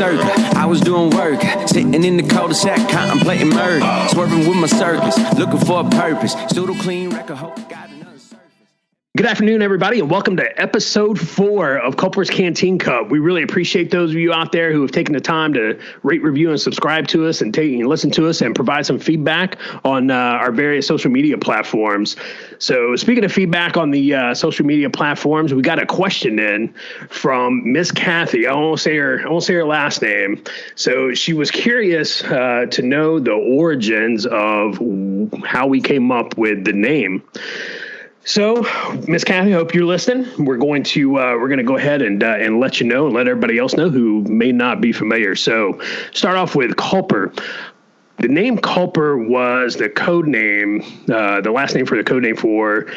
circle. I was doing work, sitting in the cul-de-sac, contemplating murder, swerving with my circus, looking for a purpose. Pseudo clean record, hope got another surface. Good afternoon, everybody, and welcome to episode 4 of Culper's Canteen Cup. We really appreciate those of you out there who have taken the time to rate, review, and subscribe to us and listen to us and provide some feedback on our various social media platforms. So speaking of feedback on the social media platforms, we got a question in from Miss Kathy. I won't say her last name. So she was curious to know the origins of how we came up with the name. So, Miss Kathy, I hope you're listening. We're going to go ahead and let you know and let everybody else know who may not be familiar. So, start off with Culper. The name Culper was the code name, the last name for the code name for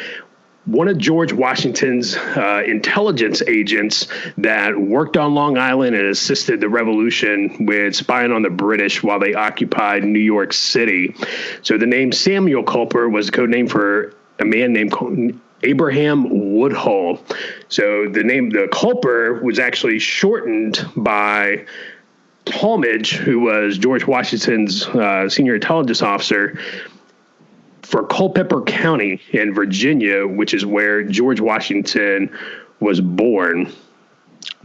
one of George Washington's intelligence agents that worked on Long Island and assisted the Revolution with spying on the British while they occupied New York City. So, the name Samuel Culper was the code name for a man named Abraham Woodhull. So the Culper was actually shortened by Talmadge, who was George Washington's senior intelligence officer, for Culpeper County in Virginia, which is where George Washington was born.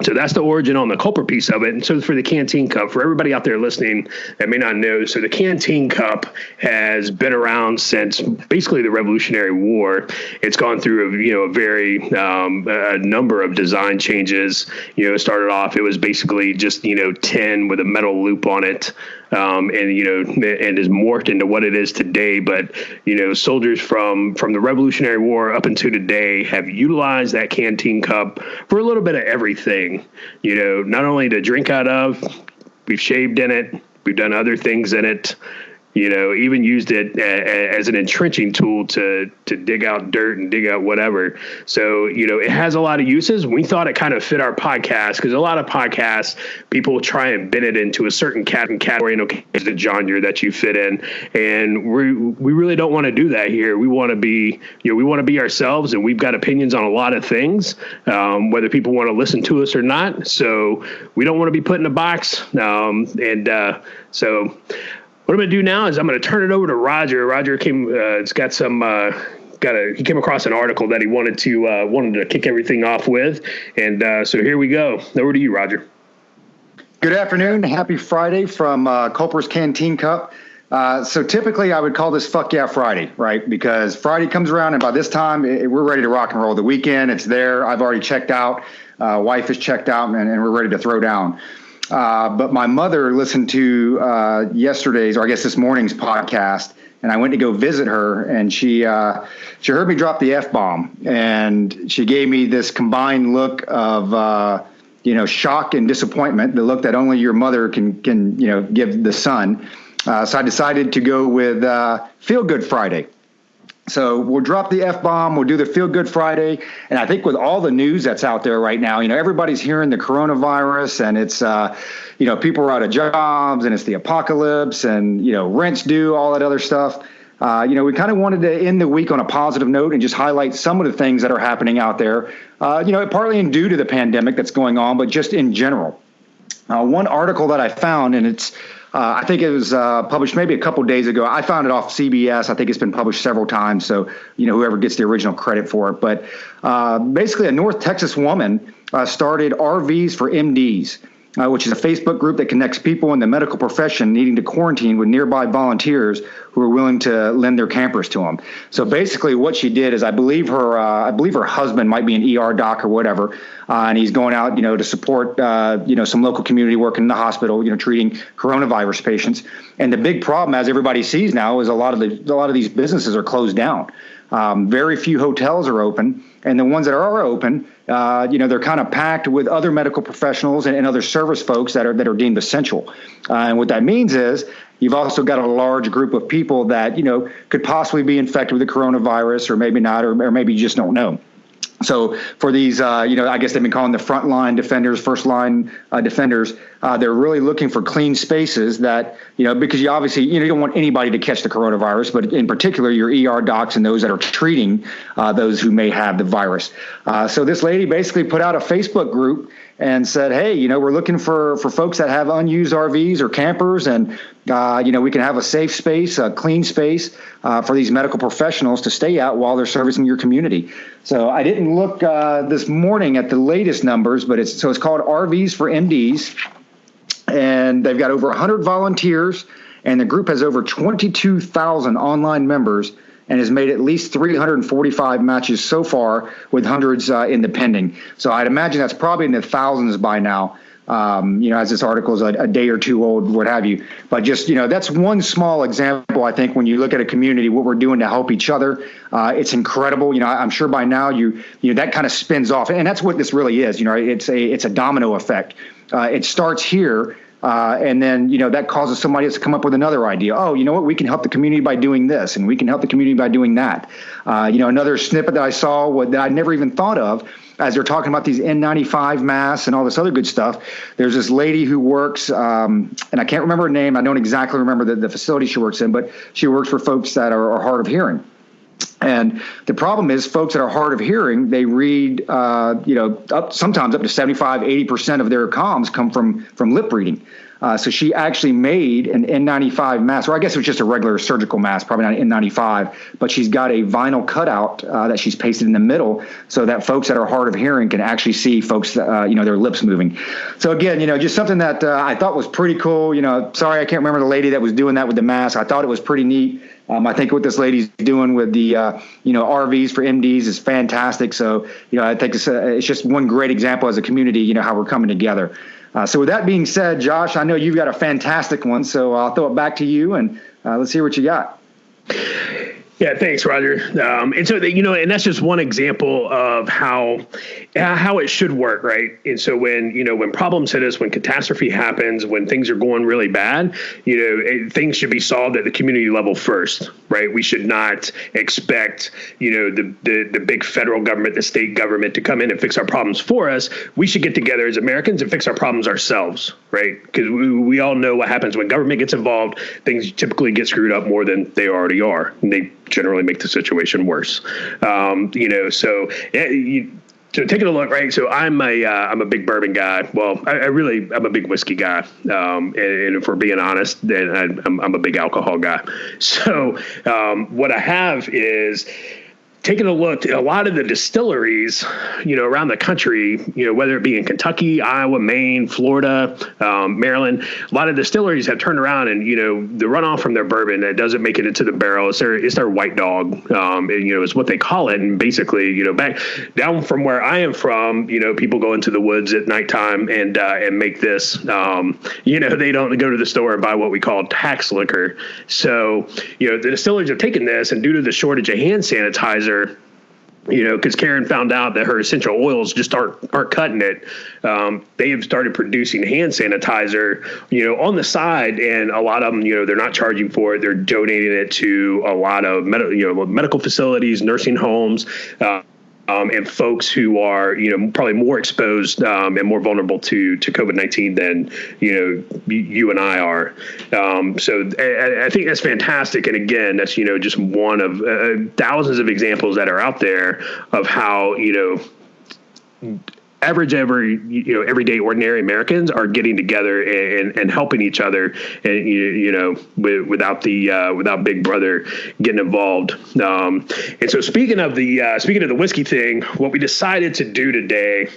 So that's the origin on the Culper piece of it. And so for the Canteen Cup, for everybody out there listening that may not know, so the Canteen Cup has been around since basically the Revolutionary War. It's gone through a number of design changes. It started off, it was basically just, tin with a metal loop on it. And is morphed into what it is today. But, soldiers from the Revolutionary War up until today have utilized that Canteen Cup for a little bit of everything, not only to drink out of, we've shaved in it, we've done other things in it, even used it as an entrenching tool to dig out dirt and dig out whatever. So, it has a lot of uses. We thought it kind of fit our podcast because a lot of podcasts, people try and bend it into a certain category, the genre that you fit in. And we really don't want to do that here. We want to be, ourselves, and we've got opinions on a lot of things, whether people want to listen to us or not. So we don't want to be put in a box. So what I'm going to do now is I'm going to turn it over to Roger. Roger came across an article that he wanted to kick everything off with. And so here we go. Over to you, Roger. Good afternoon. Happy Friday from Culper's Canteen Cup. So typically I would call this Fuck Yeah Friday, right? Because Friday comes around and by this time we're ready to rock and roll. The weekend, it's there. I've already checked out. Wife is checked out and we're ready to throw down. But my mother listened to yesterday's, or I guess this morning's podcast, and I went to go visit her, and she heard me drop the F-bomb, and she gave me this combined look of shock and disappointment, the look that only your mother can give the son. So I decided to go with Feel Good Friday. So we'll drop the F-bomb, we'll do the Feel Good Friday. And I think with all the news that's out there right now, everybody's hearing the coronavirus and it's, people are out of jobs and it's the apocalypse and, rent's due, all that other stuff. We kind of wanted to end the week on a positive note and just highlight some of the things that are happening out there, partly due to the pandemic that's going on, but just in general. One article that I found, and it's, I think it was published maybe a couple days ago. I found it off CBS. I think it's been published several times. So, whoever gets the original credit for it. But basically a North Texas woman started RVs for MDs, which is a Facebook group that connects people in the medical profession needing to quarantine with nearby volunteers who are willing to lend their campers to them. So basically what she did is I believe her husband might be an ER doc or whatever. And he's going out, to support, some local community work in the hospital, treating coronavirus patients. And the big problem, as everybody sees now, is a lot of these businesses are closed down. Very few hotels are open, and the ones that are open, they're kind of packed with other medical professionals and other service folks that are deemed essential. And what that means is you've also got a large group of people that could possibly be infected with the coronavirus, or maybe not, or maybe you just don't know. So for these, I guess they've been calling the frontline defenders, first line defenders. They're really looking for clean spaces that, because you obviously, you don't want anybody to catch the coronavirus, but in particular your ER docs and those that are treating those who may have the virus. So this lady basically put out a Facebook group and said, hey, we're looking for folks that have unused RVs or campers, and we can have a safe space, a clean space for these medical professionals to stay out while they're servicing your community. So I didn't look this morning at the latest numbers, but it's called RVs for MDs, and they've got over 100 volunteers, and the group has over 22,000 online members, and has made at least 345 matches so far, with hundreds in the pending. So I'd imagine that's probably in the thousands by now, as this article is a day or two old, what have you. But just, that's one small example, I think, when you look at a community, what we're doing to help each other. It's incredible. I'm sure by now that kind of spins off. And that's what this really is. It's a domino effect. It starts here. And then, that causes somebody else to come up with another idea. Oh, you know what? We can help the community by doing this, and we can help the community by doing that. Another snippet that I saw that I never even thought of, as they're talking about these N95 masks and all this other good stuff. There's this lady who works, and I can't remember her name. I don't exactly remember the facility she works in, but she works for folks that are hard of hearing. And the problem is, folks that are hard of hearing, they read, sometimes up to 75, 80% of their comms come from lip reading. So she actually made an N95 mask, or I guess it was just a regular surgical mask, probably not an N95, but she's got a vinyl cutout that she's pasted in the middle so that folks that are hard of hearing can actually see folks, their lips moving. So again, just something that I thought was pretty cool. Sorry, I can't remember the lady that was doing that with the mask. I thought it was pretty neat. I think what this lady's doing with the, RVs for MDs is fantastic. So, I think it's just one great example as a community, how we're coming together. So with that being said, Josh, I know you've got a fantastic one, so I'll throw it back to you, and let's hear what you got. Yeah, thanks, Roger. And so, and that's just one example of how it should work, right? And so when problems hit us, when catastrophe happens, when things are going really bad, things should be solved at the community level first, right? We should not expect, the big federal government, the state government to come in and fix our problems for us. We should get together as Americans and fix our problems ourselves, right? Because we all know what happens when government gets involved. Things typically get screwed up more than they already are. And they generally make the situation worse. So taking a look, right? So I'm a big bourbon guy. Well, I'm a big whiskey guy. And if we're being honest, then I'm a big alcohol guy. So what I have is taking a look at a lot of the distilleries, around the country, whether it be in Kentucky, Iowa, Maine, Florida, Maryland, a lot of distilleries have turned around and, the runoff from their bourbon that doesn't make it into the barrel, it's their white dog, is what they call it. And basically, back down from where I am from, people go into the woods at nighttime and make this, they don't go to the store and buy what we call tax liquor. So, the distilleries have taken this, and due to the shortage of hand sanitizer, because Karen found out that her essential oils just aren't cutting it. They have started producing hand sanitizer, on the side, and a lot of them, they're not charging for it. They're donating it to a lot of medical facilities, nursing homes, and folks who are, probably more exposed and more vulnerable to COVID-19 than, you and I are. So I think that's fantastic. And again, that's, just one of thousands of examples that are out there of how, everyday ordinary Americans are getting together and helping each other, and without Big Brother getting involved. And so speaking of the whiskey thing, what we decided to do today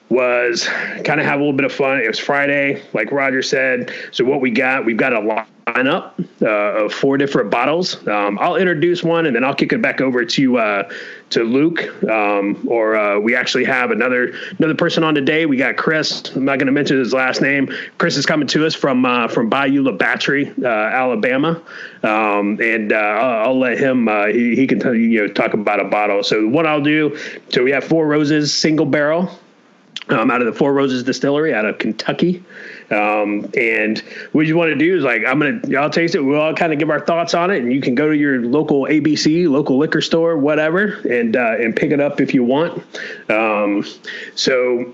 was kind of have a little bit of fun. It was Friday, like Roger said. So what we've got a lineup of 4 different bottles. I'll introduce one, and then I'll kick it back over to Luke. We actually have another person on today. We got Chris. I'm not going to mention his last name. Chris is coming to us from Bayou La Battery, Alabama. I'll let him. He can tell you, talk about a bottle. So what I'll do. So we have 4 Roses single barrel. Out of the 4 Roses Distillery out of Kentucky. And what you want to do is y'all taste it. We'll all kind of give our thoughts on it, and you can go to your local ABC, local liquor store, whatever, and pick it up if you want. So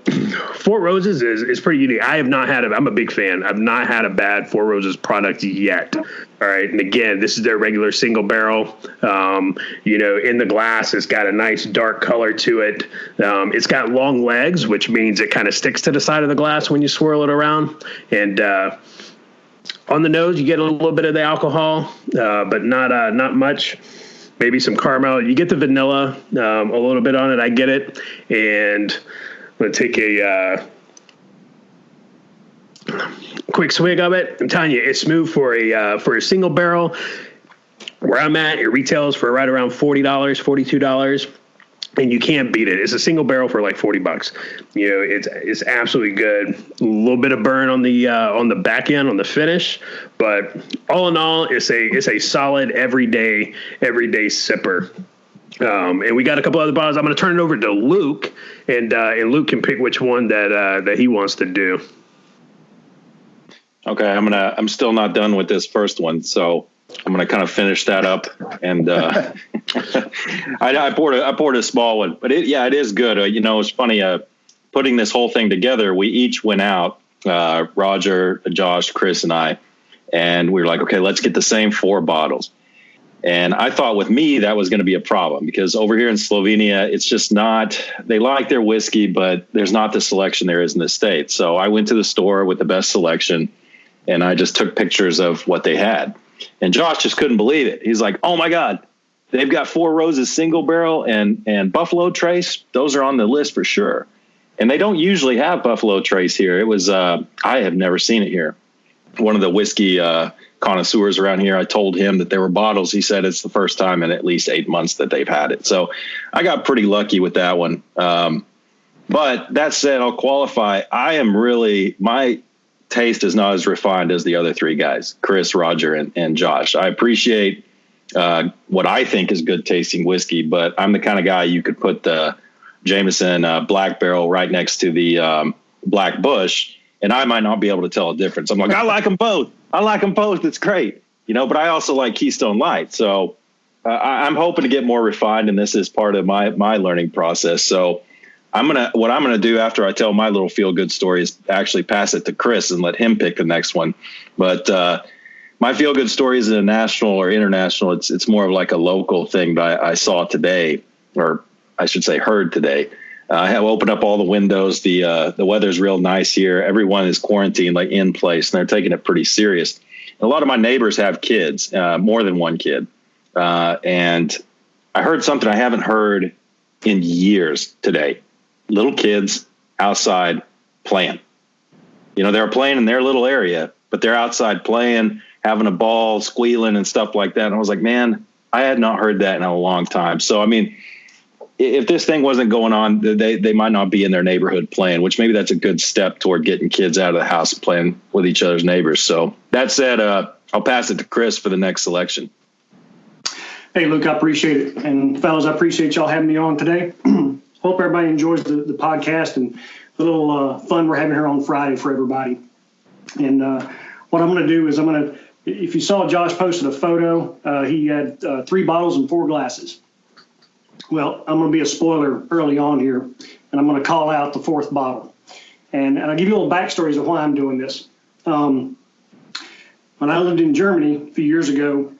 Four Roses is pretty unique. I'm a big fan. I've not had a bad Four Roses product yet. All right. And again, this is their regular single barrel. In the glass, it's got a nice dark color to it. It's got long legs, which means it kind of sticks to the side of the glass when you swirl it around. And on the nose, you get a little bit of the alcohol, but not much. Maybe some caramel. You get the vanilla a little bit on it. I get it. And I'm going to take a quick swig of it. I'm telling you, it's smooth for a single barrel. Where I'm at, it retails for right around $40, $42, and you can't beat it. It's a single barrel for like $40. It's absolutely good. A little bit of burn on the back end on the finish, but all in all, it's a solid everyday sipper. And we got a couple other bottles. I'm going to turn it over to Luke, and Luke can pick which one that he wants to do. Okay, I'm still not done with this first one, so I'm gonna kind of finish that up. And I poured a small one, but it is good. It's funny. Putting this whole thing together, we each went out, Roger, Josh, Chris, and I, and we were like, okay, let's get the same 4 bottles. And I thought with me that was going to be a problem because over here in Slovenia, it's just not. They like their whiskey, but there's not the selection there is in the States. So I went to the store with the best selection, and I just took pictures of what they had. And Josh just couldn't believe it. He's like, oh, my God, they've got Four Roses single barrel and Buffalo Trace. Those are on the list for sure. And they don't usually have Buffalo Trace here. It was I have never seen it here. One of the whiskey connoisseurs around here, I told him that there were bottles. He said it's the first time in at least 8 months that they've had it. So I got pretty lucky with that one. But that said, I'll qualify. My taste is not as refined as the other 3 guys, Chris, Roger, and Josh. I appreciate what I think is good tasting whiskey, but I'm the kind of guy you could put the Jameson Black Barrel right next to the Black Bush, and I might not be able to tell a difference. I'm like, I like them both. It's great. But I also like Keystone Light. So I'm hoping to get more refined, and this is part of my learning process. So what I'm gonna do after I tell my little feel good story is actually pass it to Chris and let him pick the next one. But my feel good story isn't a national or international. It's more of like a local thing that I saw today, or I should say heard today. I have opened up all the windows. The weather's real nice here. Everyone is quarantined like in place, and they're taking it pretty serious. A lot of my neighbors have kids, more than one kid, and I heard something I haven't heard in years today. Little kids outside playing. They're playing in their little area, but they're outside playing, having a ball, squealing and stuff like that. And I was like, man, I had not heard that in a long time. So, if this thing wasn't going on, they might not be in their neighborhood playing, which maybe that's a good step toward getting kids out of the house and playing with each other's neighbors. So that said, I'll pass it to Chris for the next selection. Hey, Luke, I appreciate it. And fellas, I appreciate y'all having me on today. Hope everybody enjoys the podcast and the little fun we're having here on Friday for everybody. And what I'm going to do is if you saw Josh posted a photo, he had 3 bottles and 4 glasses. Well, I'm going to be a spoiler early on here, and I'm going to call out the 4th bottle. And I'll give you a little backstory as to why I'm doing this. When I lived in Germany a few years ago,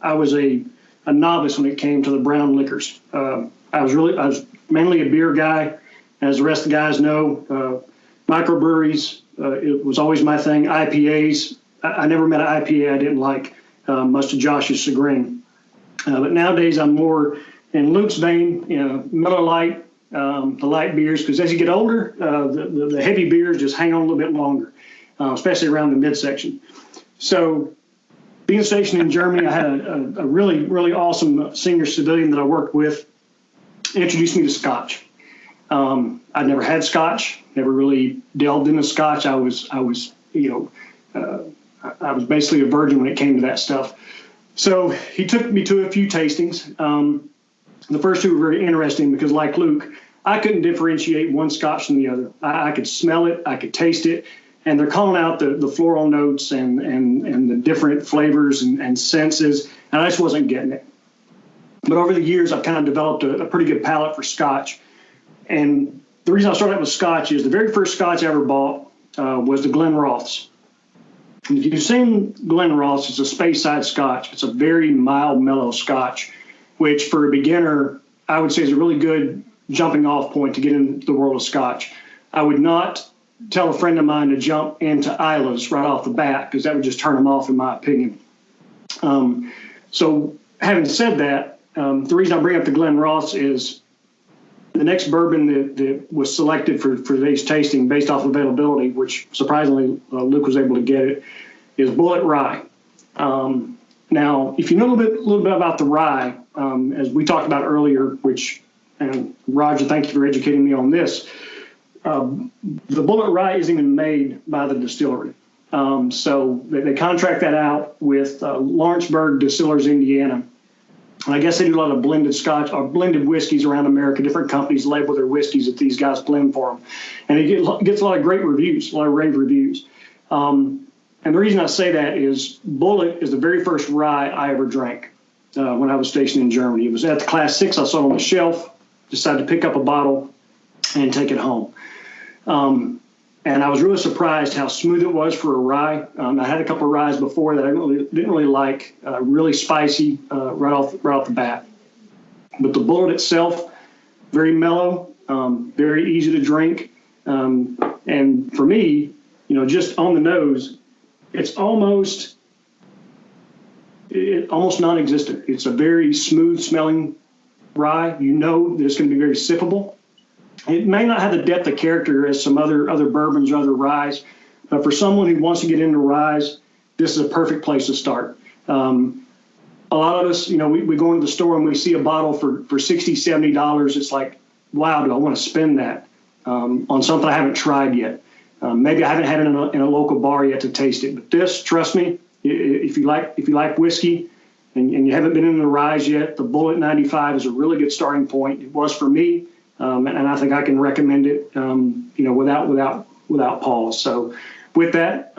I was a novice when it came to the brown liquors. I was mainly a beer guy. As the rest of the guys know, microbreweries, it was always my thing. IPAs, I never met an IPA I didn't like, much to Josh's chagrin. But nowadays I'm more in Luke's vein, Miller Lite, the light beers, because as you get older, the heavy beers just hang on a little bit longer, especially around the midsection. So being stationed in Germany, I had a really, really awesome senior civilian that I worked with introduced me to Scotch. I'd never had Scotch, never really delved into Scotch. I was basically a virgin when it came to that stuff. So he took me to a few tastings. The first 2 were very interesting because, like Luke, I couldn't differentiate one Scotch from the other. I could smell it, I could taste it, and they're calling out the floral notes and the different flavors and senses, and I just wasn't getting it. But over the years, I've kind of developed a pretty good palate for Scotch. And the reason I started out with Scotch is the very first Scotch I ever bought was the Glenrothes. And if you've seen Glenrothes, it's a Speyside Scotch. It's a very mild, mellow Scotch, which for a beginner, I would say is a really good jumping off point to get into the world of Scotch. I would not tell a friend of mine to jump into Islays right off the bat, because that would just turn them off, in my opinion. So having said that, the reason I bring up the Glenrothes is the next bourbon that was selected for today's tasting based off availability, which surprisingly Luke was able to get it, is Bulleit Rye. Now, if you know a little bit about the rye, as we talked about earlier, which, and Roger, thank you for educating me on this, the Bulleit Rye isn't even made by the distillery. So they contract that out with Lawrenceburg Distillers, Indiana. And I guess they do a lot of blended Scotch or blended whiskeys around America. Different companies label their whiskeys that these guys blend for them. And it gets a lot of great reviews, a lot of rave reviews. And the reason I say that is Bulleit is the very first rye I ever drank when I was stationed in Germany. It was at the Class 6. I saw it on the shelf, decided to pick up a bottle and take it home. And I was really surprised how smooth it was for a rye. I had a couple of ryes before that I didn't really like, really spicy right off the bat. But the Bulleit itself, very mellow, very easy to drink. And for me, just on the nose, it's almost non-existent. It's a very smooth smelling rye. That it's going to be very sippable. It may not have the depth of character as some other bourbons or other ryes, but for someone who wants to get into ryes, this is a perfect place to start. A lot of us, we go into the store and we see a bottle for $60, $70. It's like, wow, do I want to spend that on something I haven't tried yet? Maybe I haven't had it in a local bar yet to taste it. But this, trust me, if you like whiskey and you haven't been into the ryes yet, the Bulleit 95 is a really good starting point. It was for me. And I think I can recommend it, without pause. So with that,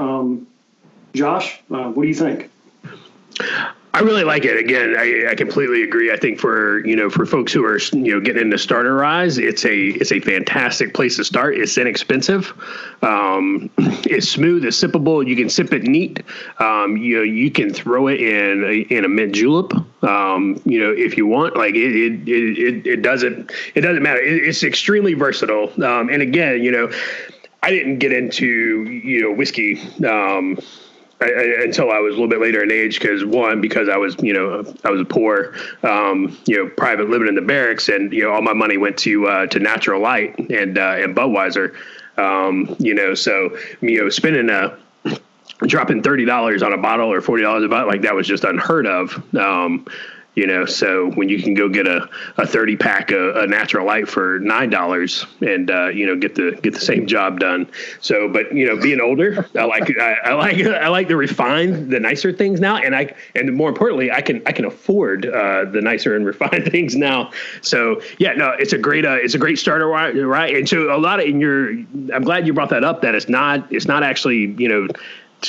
Josh, what do you think? I really like it. Again, I completely agree. I think for folks who are, getting into starter ryes, it's a fantastic place to start. It's inexpensive. It's smooth. It's sippable. You can sip it neat. You can throw it in a mint julep. If you want, like it doesn't matter. It's extremely versatile. And again, I didn't get into, whiskey, until I was a little bit later in age, because I was a poor, private living in the barracks, and all my money went to Natural Light and Budweiser, so spending dropping $30 on a bottle or $40 a bottle, like that was just unheard of. So when you can go get a 30 pack of Natural Light for $9 and get the same job done. So, but being older, I like to refine the nicer things now, and more importantly, I can afford the nicer and refined things now. So yeah, no, it's a great starter, right? And so I'm glad you brought that up. That it's not actually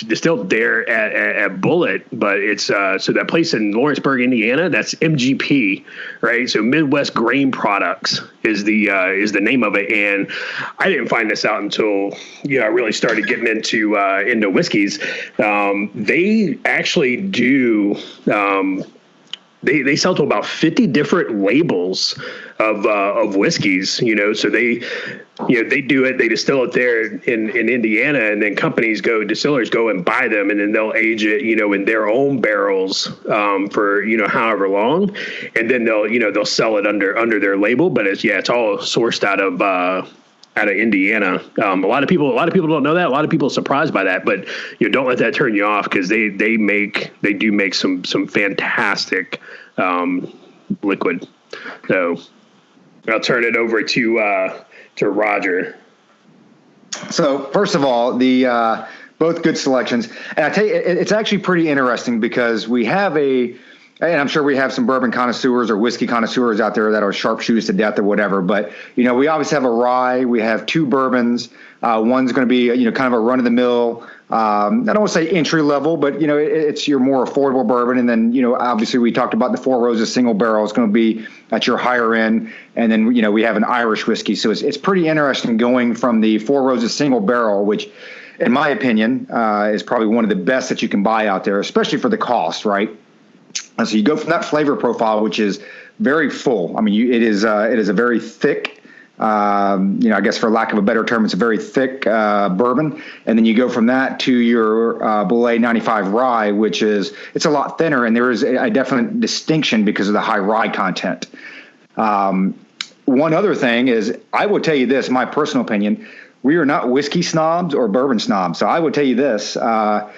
distilled there at Bulleit, but it's so that place in Lawrenceburg, Indiana, that's MGP, right? So Midwest Grain Products is the name of it, and I didn't find this out until I really started getting into whiskeys. They actually do. They sell to about 50 different labels of whiskeys, so they do it, they distill it there in Indiana, and then distillers go and buy them, and then they'll age it, in their own barrels for, however long. And then they'll sell it under their label, but it's all sourced out of Indiana. A lot of people don't know that. A lot of people are surprised by that, but don't let that turn you off, because they do make some fantastic liquid. So I'll turn it over to Roger. So first of all, the both good selections, and I tell you, it's actually pretty interesting because we have a and I'm sure we have some bourbon connoisseurs or whiskey connoisseurs out there that are sharpshooters to death or whatever. But, we obviously have a rye. We have 2 bourbons. One's going to be, kind of a run of the mill. I don't want to say entry level, but, it's your more affordable bourbon. And then, obviously we talked about the Four Roses single barrel. It's going to be at your higher end. And then, we have an Irish whiskey. So it's pretty interesting going from the Four Roses single barrel, which in my opinion is probably one of the best that you can buy out there, especially for the cost, right? And so you go from that flavor profile, which is very full. I mean, it is a very thick, I guess for lack of a better term, it's a very thick bourbon. And then you go from that to your Bulleit 95 rye, it's a lot thinner, and there is a definite distinction because of the high rye content. One other thing is, I will tell you this, my personal opinion, we are not whiskey snobs or bourbon snobs. So I will tell you this, I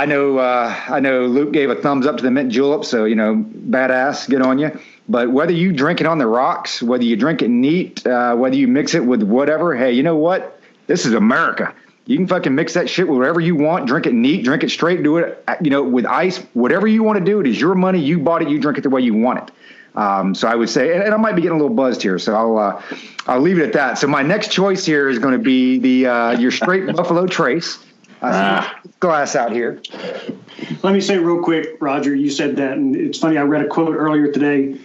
know Luke gave a thumbs up to the mint julep, so, badass, good on you. But whether you drink it on the rocks, whether you drink it neat, whether you mix it with whatever, hey, you know what? This is America. You can fucking mix that shit with whatever you want, drink it neat, drink it straight, do it, with ice, whatever you want to do. It is your money. You bought it. You drink it the way you want it. So I would say, and I might be getting a little buzzed here, so I'll leave it at that. So my next choice here is going to be your straight Buffalo Trace. Glass out here. Let me say real quick, Roger, you said that, and it's funny, I read a quote earlier today,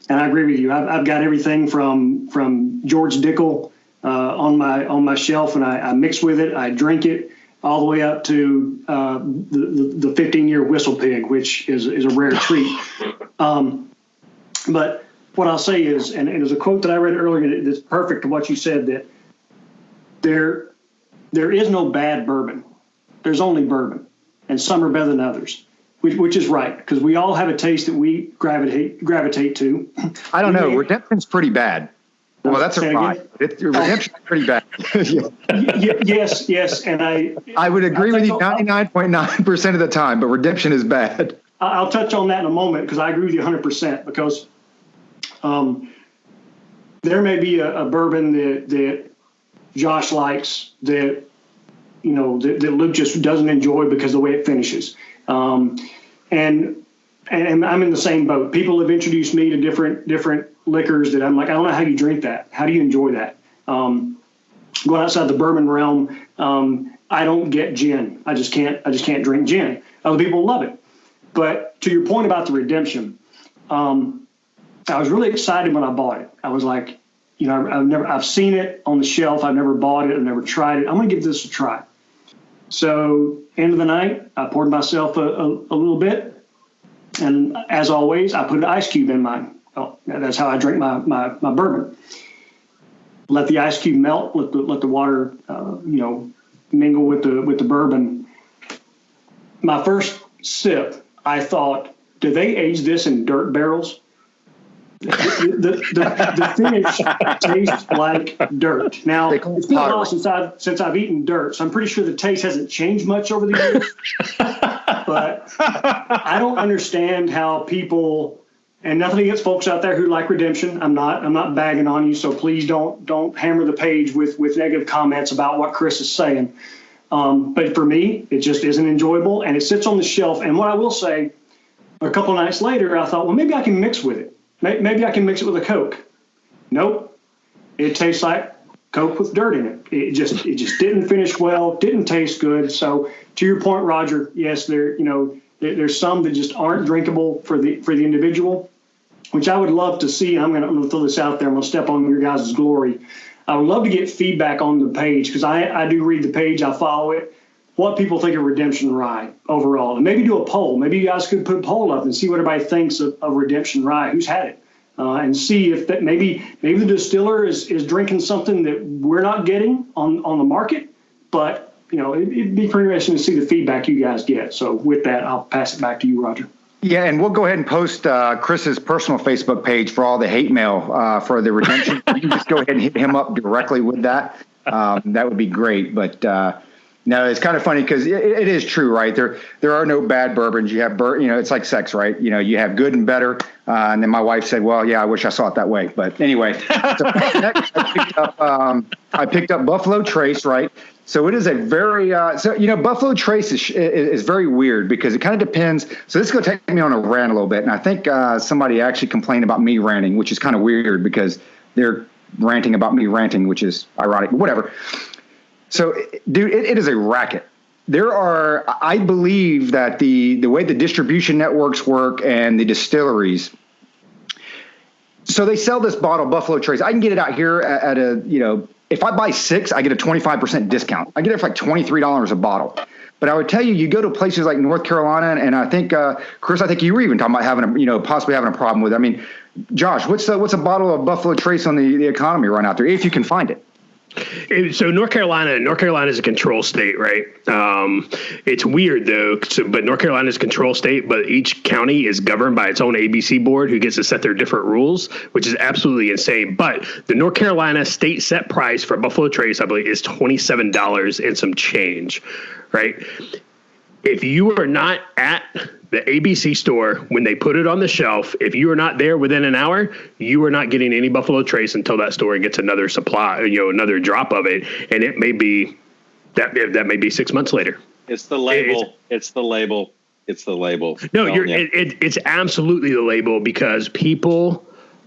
and I agree with you. I've got everything from George Dickel on my shelf, and I mix with it, I drink it, all the way up to the 15-year Whistle Pig, which is a rare treat. But what I'll say is, and there's a quote that I read earlier that's perfect to what you said, that there is no bad bourbon. There's only bourbon, and some are better than others, which is right, because we all have a taste that we gravitate to. I don't know. Redemption's pretty bad. Well, that's a rye. Redemption's pretty bad. Yes, and I would agree with you 99.9% of the time, but redemption is bad. I'll touch on that in a moment, because I agree with you 100%, because there may be a bourbon that Josh likes that that Luke just doesn't enjoy because of the way it finishes. And I'm in the same boat. People have introduced me to different liquors that I'm like, I don't know how you drink that. How do you enjoy that? Going outside the bourbon realm, I don't get gin. I just can't drink gin. Other people love it. But to your point about the redemption, I was really excited when I bought it. I was like, I've seen it on the shelf. I've never bought it. I've never tried it. I'm going to give this a try. So end of the night, I poured myself a little bit. And as always, I put an ice cube in mine. Oh, that's how I drink my bourbon. Let the ice cube melt. Let the water, mingle with the bourbon. My first sip, I thought, do they age this in dirt barrels? The finish tastes like dirt. Now, it's been a while since I've eaten dirt, so I'm pretty sure the taste hasn't changed much over the years. But I don't understand how people, and nothing against folks out there who like redemption. I'm not bagging on you, so please don't hammer the page with negative comments about what Chris is saying. But for me, it just isn't enjoyable, and it sits on the shelf. And what I will say, a couple of nights later, I thought, well, maybe I can mix with it. Maybe I can mix it with a Coke. Nope. It tastes like Coke with dirt in it. It just didn't finish well, didn't taste good. So to your point, Roger, yes, there's some that just aren't drinkable for the individual, which I would love to see. I'm going to throw this out there. I'm going to step on your guys' glory. I would love to get feedback on the page, because I do read the page. I follow it. What people think of Redemption Rye overall, and maybe do a poll. Maybe you guys could put a poll up and see what everybody thinks of Redemption Rye, who's had it, and see if that maybe the distiller is drinking something that we're not getting on the market. But it'd be pretty interesting to see the feedback you guys get. So with that, I'll pass it back to you, Roger. Yeah, and we'll go ahead and post Chris's personal Facebook page for all the hate mail for the redemption. You can just go ahead and hit him up directly with that. That would be great. But no, it's kind of funny because it is true, right? There are no bad bourbons. You have it's like sex, right? You have good and better. And then my wife said, "Well, yeah, I wish I saw it that way." But anyway, so next I picked up Buffalo Trace, right? So it is a very Buffalo Trace is very weird because it kind of depends. So this is going to take me on a rant a little bit, and I think somebody actually complained about me ranting, which is kind of weird because they're ranting about me ranting, which is ironic. Whatever. So, dude, it is a racket. I believe that the way the distribution networks work and the distilleries. So they sell this bottle Buffalo Trace. I can get it out here at a if I buy 6, I get a 25% discount. I get it for like $23 a bottle. But I would tell you, you go to places like North Carolina, and I think, Chris, I think you were even talking about possibly having a problem with it. I mean, Josh, what's a bottle of Buffalo Trace on the economy run out there, if you can find it? So North Carolina is a control state, right? It's weird though, but North Carolina is a control state, but each county is governed by its own ABC board who gets to set their different rules, which is absolutely insane. But the North Carolina state set price for Buffalo Trace, I believe, is $27 and some change, right? If you are not at the ABC store when they put it on the shelf, if you are not there within an hour, you are not getting any Buffalo Trace until that store gets another supply, another drop of it, and it may be that may be 6 months later. It's the label. It's the label. It's the label. No, it's absolutely the label because people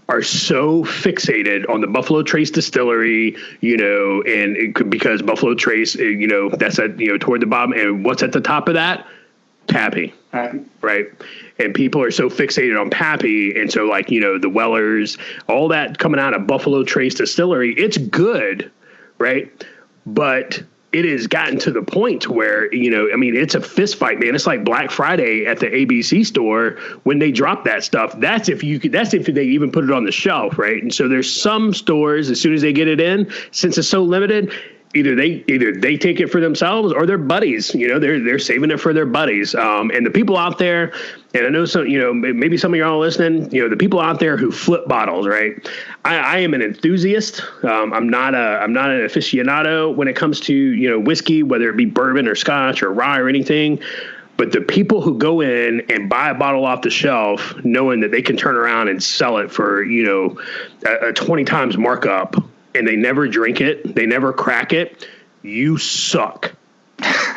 are so fixated on the Buffalo Trace distillery, because Buffalo Trace, that's toward the bottom, and what's at the top of that? Pappy. Right. And people are so fixated on Pappy. And so the Wellers, all that coming out of Buffalo Trace distillery, it's good. Right. But it has gotten to the point where, it's a fist fight, man. It's like Black Friday at the ABC store when they drop that stuff. That's if they even put it on the shelf. Right. And so there's some stores, as soon as they get it in, since it's so limited, either they take it for themselves or their buddies, they're saving it for their buddies. And the people out there, and I know some, maybe some of y'all listening, the people out there who flip bottles, right? I am an enthusiast. I'm not an aficionado when it comes to, whiskey, whether it be bourbon or scotch or rye or anything. But the people who go in and buy a bottle off the shelf, knowing that they can turn around and sell it for, a 20 times markup, and they never drink it, they never crack it, you suck.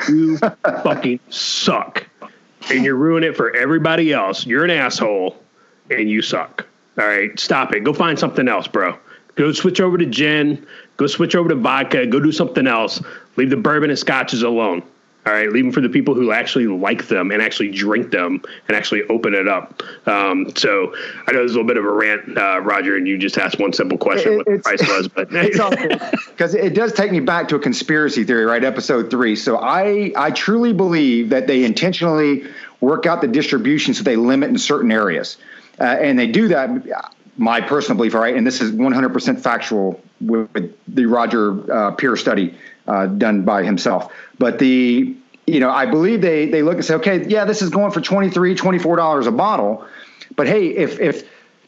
You fucking suck. And you're ruining it for everybody else. You're an asshole, and you suck. All right, stop it. Go find something else, bro. Go switch over to gin. Go switch over to vodka. Go do something else. Leave the bourbon and scotches alone. All right, leave them for the people who actually like them and actually drink them and actually open it up. So I know there's a little bit of a rant, Roger, and you just asked one simple question what the price was. But it's all good, because it does take me back to a conspiracy theory, right? Episode 3. So I truly believe that they intentionally work out the distribution so they limit in certain areas. And they do that, my personal belief, all right? And this is 100% factual with the Roger Peer study done by himself. But I believe they look and say, okay, yeah, this is going for $23, $24 a bottle. But hey, if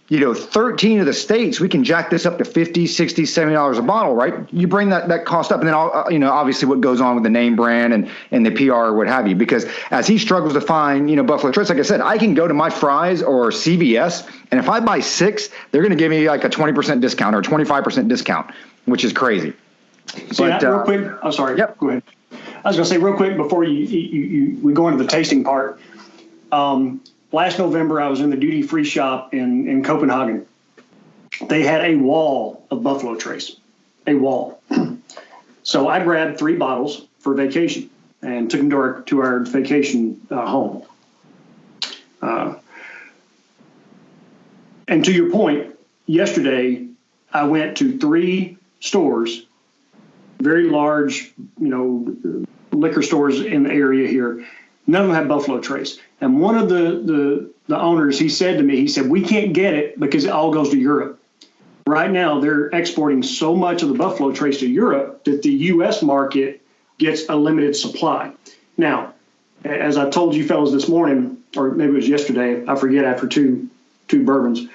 13 of the states, we can jack this up to $50, $60, $70 a bottle, right? You bring that cost up, and then obviously what goes on with the name brand and the PR or what have you. Because as he struggles to find, Buffalo Trace, like I said, I can go to my Fry's or CVS, and if I buy 6, they're going to give me like a 20% discount or 25% discount, which is crazy. Real quick. I'm sorry. Yep. Go ahead. I was going to say real quick before we go into the tasting part. Last November, I was in the duty-free shop in Copenhagen. They had a wall of Buffalo Trace, a wall. So I grabbed 3 bottles for vacation and took them to our vacation home. And to your point, yesterday I went to 3 stores, very large, liquor stores in the area here. None of them have Buffalo Trace. And one of the owners, he said to me, we can't get it because it all goes to Europe. Right now, they're exporting so much of the Buffalo Trace to Europe that the U.S. market gets a limited supply. Now, as I told you fellas this morning, or maybe it was yesterday, I forget, after two bourbons,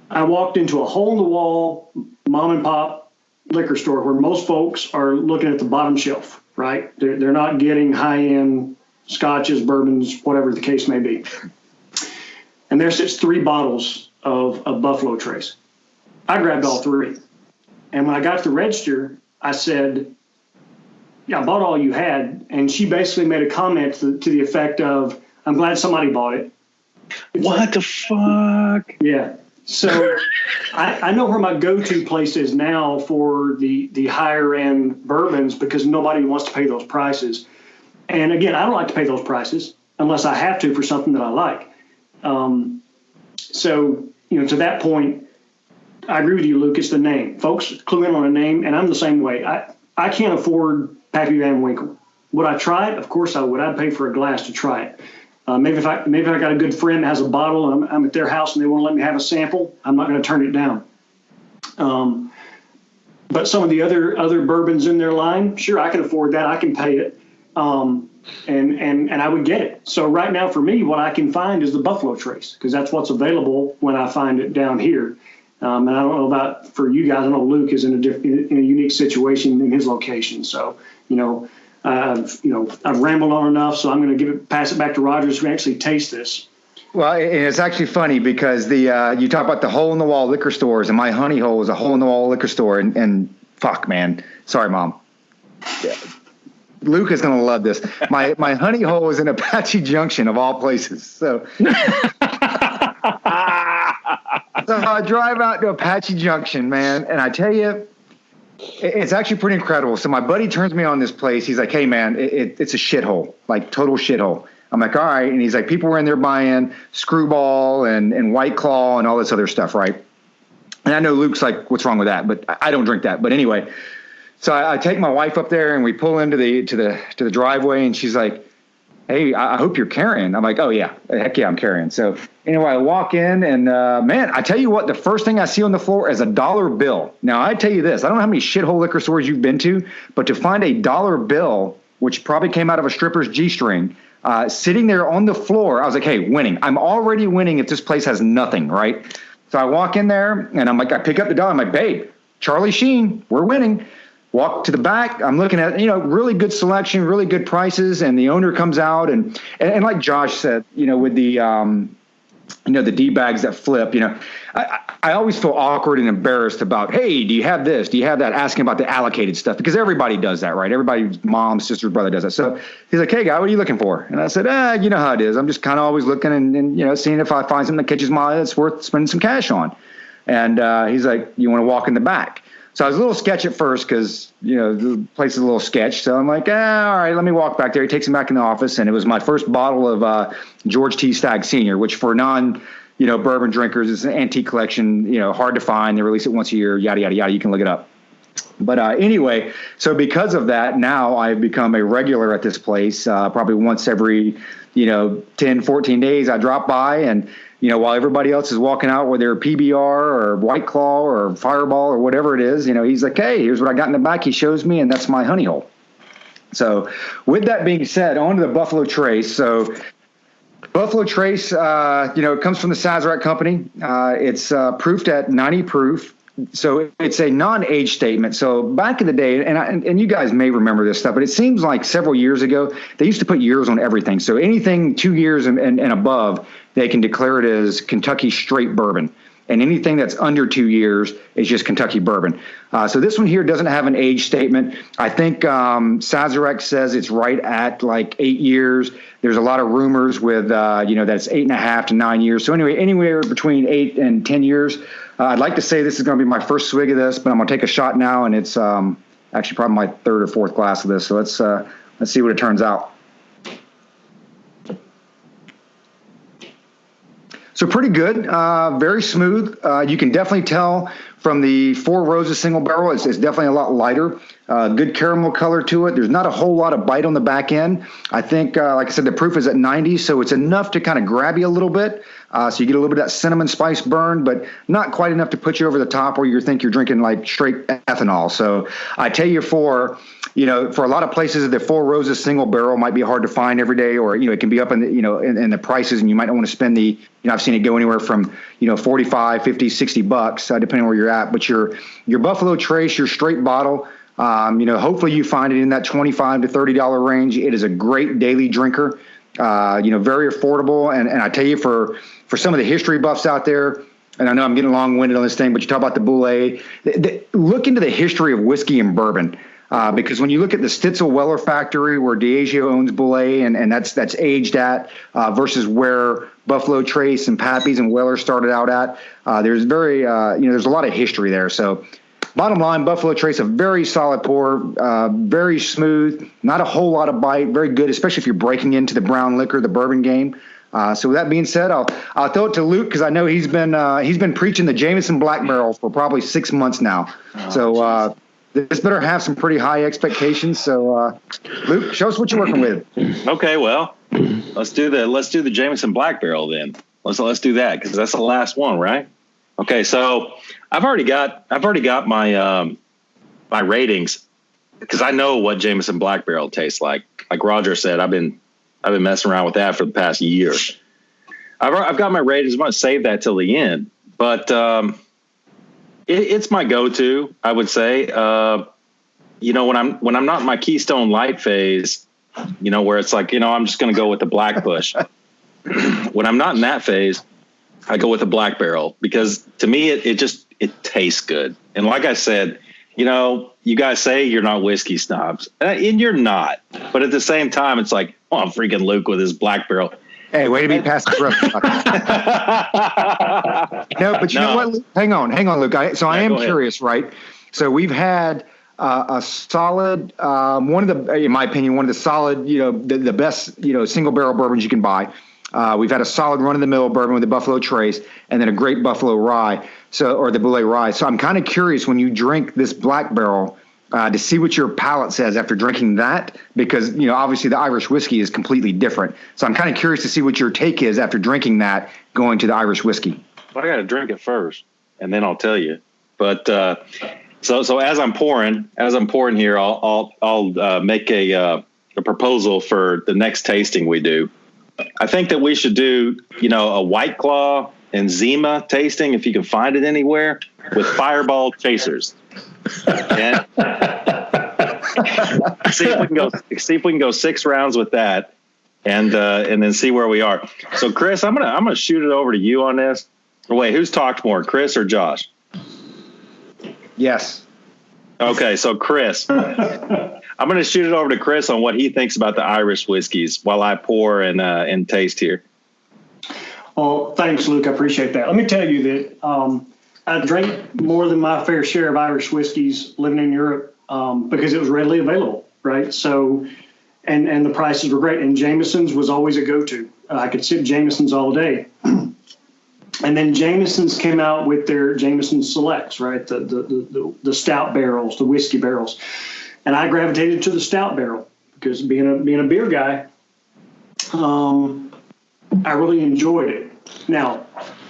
I walked into a hole-in-the-wall mom-and-pop liquor store where most folks are looking at the bottom shelf, right? They're not getting high-end scotches, bourbons, whatever the case may be. And there sits 3 bottles of Buffalo Trace. I grabbed all 3. And when I got to the register, I said, I bought all you had. And she basically made a comment to the effect of, I'm glad somebody bought it. What the fuck? Yeah. So I know where my go-to place is now for the higher end bourbons because nobody wants to pay those prices. And again, I don't like to pay those prices unless I have to for something that I like. So, to that point, I agree with you, Luke. It's the name. Folks clue in on a name, and I'm the same way. I can't afford Pappy Van Winkle. Would I try it? Of course I would. I'd pay for a glass to try it. Maybe if I got a good friend that has a bottle and I'm at their house and they want to let me have a sample, I'm not going to turn it down. But some of the other bourbons in their line, sure, I can afford that. I can pay it. And I would get it. So right now for me, what I can find is the Buffalo Trace because that's what's available when I find it down here. And I don't know about for you guys. I know Luke is in a unique situation in his location. So, I've rambled on enough, so I'm going to pass it back to Rogers who actually taste this. Well, and it's actually funny because you talk about the hole in the wall liquor stores, and my honey hole is a hole in the wall liquor store, and fuck, man, sorry, Mom. Yeah. Luke is going to love this. My honey hole is in Apache Junction of all places. So I drive out to Apache Junction, man, and I tell you, it's actually pretty incredible. So my buddy turns me on this place. He's like, hey, man, it's a shithole, like total shithole. I'm like, all right. And he's like, people were in there buying Screwball and White Claw and all this other stuff, right? And I know Luke's like, what's wrong with that? But I don't drink that. But anyway, so I take my wife up there and we pull into the driveway and she's like, hey, I hope you're carrying. I'm like, oh, yeah, heck yeah, I'm carrying. So anyway, I walk in and, man, I tell you what, the first thing I see on the floor is a dollar bill. Now, I tell you this, I don't know how many shithole liquor stores you've been to, but to find a dollar bill, which probably came out of a stripper's G-string, sitting there on the floor, I was like, hey, winning. I'm already winning if this place has nothing, right? So I walk in there and I'm like, I pick up the dollar. I'm like, babe, Charlie Sheen, we're winning. Walk to the back. I'm looking at, really good selection, really good prices. And the owner comes out and like Josh said, with the, the D bags that flip, I always feel awkward and embarrassed about, hey, do you have this? Do you have that? Asking about the allocated stuff because everybody does that, right? Everybody's mom, sister, brother does that. So he's like, hey, guy, what are you looking for? And I said, you know how it is. I'm just kind of always looking and seeing if I find something that catches my eye that's worth spending some cash on. And he's like, you want to walk in the back? So I was a little sketch at first because, the place is a little sketch. So I'm like, all right, let me walk back there. He takes me back in the office, and it was my first bottle of George T. Stagg Sr., which for bourbon drinkers is an antique collection, hard to find. They release it once a year, yada, yada, yada. You can look it up. But anyway, so because of that, now I've become a regular at this place. Probably once every, 10, 14 days I drop by and, while everybody else is walking out with their PBR or White Claw or Fireball or whatever it is, he's like, hey, here's what I got in the back. He shows me, and that's my honey hole. So with that being said, on to the Buffalo Trace. So Buffalo Trace, it comes from the Sazerac Company. It's proofed at 90 proof. So it's a non-age statement. So back in the day, and you guys may remember this stuff, but it seems like several years ago, they used to put years on everything. So anything 2 years and above, they can declare it as Kentucky straight bourbon. And anything that's under 2 years is just Kentucky bourbon. So this one here doesn't have an age statement. I think Sazerac says it's right at like 8 years. There's a lot of rumors with, that it's 8.5 to 9 years. So anyway, anywhere between 8 and 10 years. I'd like to say this is going to be my first swig of this, but I'm going to take a shot now, and it's actually probably my third or fourth glass of this. So let's see what it turns out. So pretty good, very smooth. You can definitely tell from the Four Roses single barrel, it's definitely a lot lighter. Good caramel color to it. There's not a whole lot of bite on the back end. I think, like I said, the proof is at 90, so it's enough to kind of grab you a little bit. So you get a little bit of that cinnamon spice burn, but not quite enough to put you over the top where you think you're drinking like straight ethanol. So I tell you for a lot of places, the Four Roses single barrel might be hard to find every day, or, it can be up in the, in the prices, and you might not want to spend the, I've seen it go anywhere from, 45, 50, 60 bucks, depending on where you're at. But your Buffalo Trace, your straight bottle, hopefully you find it in that $25 to $30 range. It is a great daily drinker, very affordable. And I tell you, for some of the history buffs out there, and I know I'm getting long-winded on this thing, but you talk about the Bulleit, look into the history of whiskey and bourbon. Because when you look at the Stitzel Weller factory where Diageo owns Bulleit and that's aged at versus where Buffalo Trace and Pappy's and Weller started out at, there's there's a lot of history there. So bottom line, Buffalo Trace, a very solid pour, very smooth, not a whole lot of bite, very good, especially if you're breaking into the brown liquor, the bourbon game. So with that being said, I'll throw it to Luke because I know he's been preaching the Jameson Black Barrel for probably 6 months now. This better have some pretty high expectations. So Luke, show us what you're working with. Okay, well, let's do the Jameson Black Barrel then. Let's do that because that's the last one, right? Okay, so I've already got my my ratings because I know what Jameson Black Barrel tastes like. Like Roger said, I've been messing around with that for the past year. I've got my ratings. I'm going to save that till the end, but it's my go-to. I would say, when I'm not in my Keystone Light phase, where it's like, I'm just going to go with the Black Bush. When I'm not in that phase, I go with the Black Barrel because to me it tastes good. And like I said, you guys say you're not whiskey snobs, and you're not. But at the same time, it's like, oh, I'm freaking Luke with his Black Barrel. Hey, way to be passive aggressive. No, but you know what? Luke? Hang on, Luke. I am curious, right? So we've had a solid, in my opinion, one of the solid, the best, single barrel bourbons you can buy. We've had a solid run-of-the-mill bourbon with the Buffalo Trace, and then a great Buffalo Rye, or the Bulleit Rye. So I'm kind of curious when you drink this Black Barrel to see what your palate says after drinking that, because obviously the Irish whiskey is completely different. So I'm kind of curious to see what your take is after drinking that, going to the Irish whiskey. Well, I got to drink it first, and then I'll tell you. But so as I'm pouring here, I'll make a proposal for the next tasting we do. I think that we should do, a White Claw and Zima tasting, if you can find it anywhere, with Fireball chasers. And see if we can go 6 rounds with that, and then see where we are. So, Chris, I'm gonna shoot it over to you on this. Wait, who's talked more, Chris or Josh? Yes. Okay, so Chris. I'm going to shoot it over to Chris on what he thinks about the Irish whiskeys while I pour and taste here. Well, thanks, Luke. I appreciate that. Let me tell you that I drank more than my fair share of Irish whiskeys living in Europe because it was readily available, right? So, and the prices were great. And Jameson's was always a go-to. I could sip Jameson's all day. And then Jameson's came out with their Jameson Selects, right? The stout barrels, the whiskey barrels. And I gravitated to the stout barrel because being a beer guy, I really enjoyed it. Now,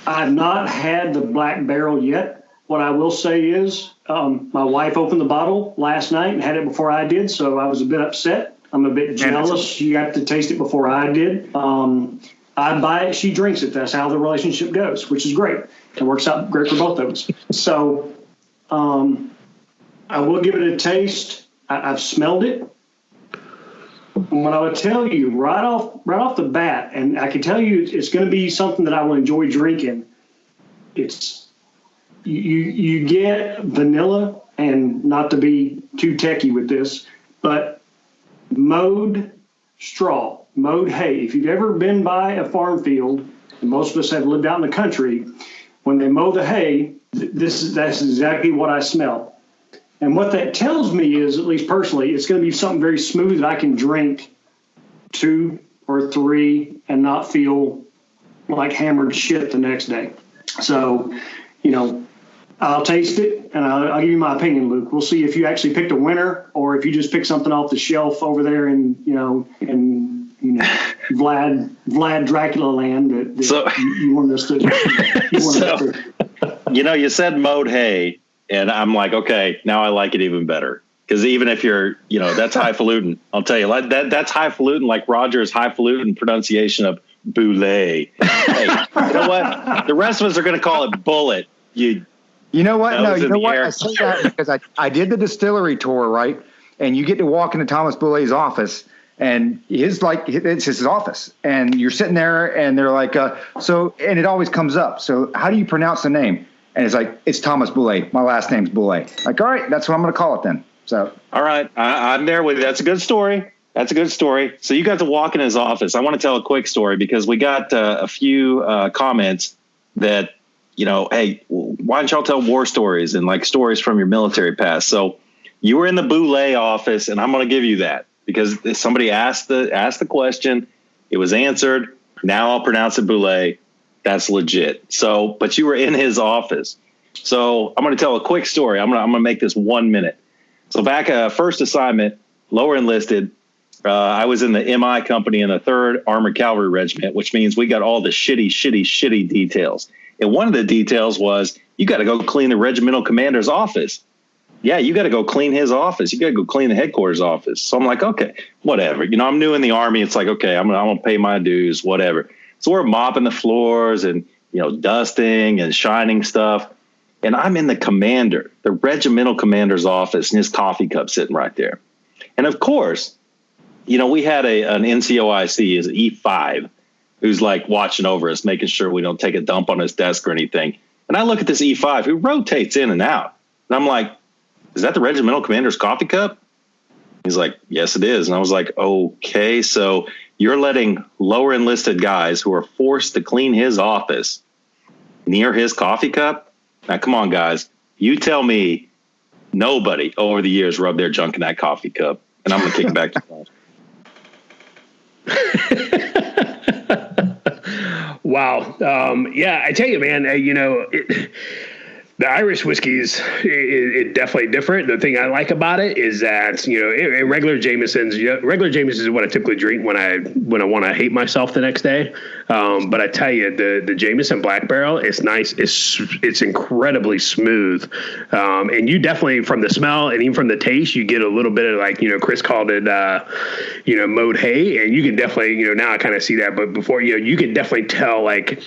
I've not had the Black Barrel yet. What I will say is my wife opened the bottle last night and had it before I did, so I was a bit upset. I'm a bit jealous. She got to taste it before I did. I buy it, she drinks it. That's how the relationship goes, which is great. It works out great for both of us. So I will give it a taste. I've smelled it. And what I would tell you right off the bat, and I can tell you it's going to be something that I will enjoy drinking. It's you get vanilla, and not to be too techie with this, but mowed straw, mowed hay. If you've ever been by a farm field, and most of us have lived out in the country, when they mow the hay, that's exactly what I smell. And what that tells me is, at least personally, it's going to be something very smooth that I can drink 2 or 3 and not feel like hammered shit the next day. So, I'll taste it and I'll give you my opinion, Luke. We'll see if you actually picked a winner or if you just picked something off the shelf over there in Vlad Dracula land that you want us to. You said mowed hay. And I'm like, okay, now I like it even better. Because even if you're, that's highfalutin. I'll tell you, that's highfalutin, like Roger's highfalutin pronunciation of Bulleit. Hey, you know what? The rest of us are going to call it Bulleit. You know what? No, you know what? I say that because I did the distillery tour, right? And you get to walk into Thomas Bulleit's office, and it's his office. And you're sitting there, and they're like, and it always comes up. So how do you pronounce the name? And it's like, it's Thomas Bulleit. My last name's Bulleit. Like, all right, that's what I'm going to call it then. So, all right, I'm there with you. That's a good story. That's a good story. So you got to walk in his office. I want to tell a quick story because we got a few comments that, hey, why don't y'all tell war stories and like stories from your military past? So you were in the Bulleit office, and I'm going to give you that because somebody asked the question. It was answered. Now I'll pronounce it Bulleit. That's legit. So, but you were in his office. So I'm going to tell a quick story. I'm going to make this 1 minute. So back first assignment, lower enlisted. I was in the MI company in the 3rd Armored Cavalry Regiment, which means we got all the shitty details. And one of the details was you got to go clean the regimental commander's office. Yeah, you got to go clean his office. You got to go clean the headquarters office. So I'm like, okay, whatever. I'm new in the Army. It's like, okay, I'm gonna pay my dues, whatever. So we're mopping the floors and dusting and shining stuff. And I'm in the regimental commander's office, and his coffee cup sitting right there. And of course, we had an NCOIC as an E5 who's like watching over us, making sure we don't take a dump on his desk or anything. And I look at this E5 who rotates in and out. And I'm like, is that the regimental commander's coffee cup? He's like, yes, it is. And I was like, okay, so you're letting lower enlisted guys who are forced to clean his office near his coffee cup? Now, come on, guys. You tell me nobody over the years rubbed their junk in that coffee cup. And I'm going to kick it back to you. Wow. Yeah, I tell you, man, the Irish whiskey is definitely different. The thing I like about it is that, in regular Jamesons is what I typically drink when I want to hate myself the next day. But I tell you, the Jameson Black Barrel, it's nice. It's incredibly smooth. And you definitely, from the smell and even from the taste, you get a little bit of like, Chris called it, mode hay. And you can definitely, now I kind of see that. But before, you can definitely tell like,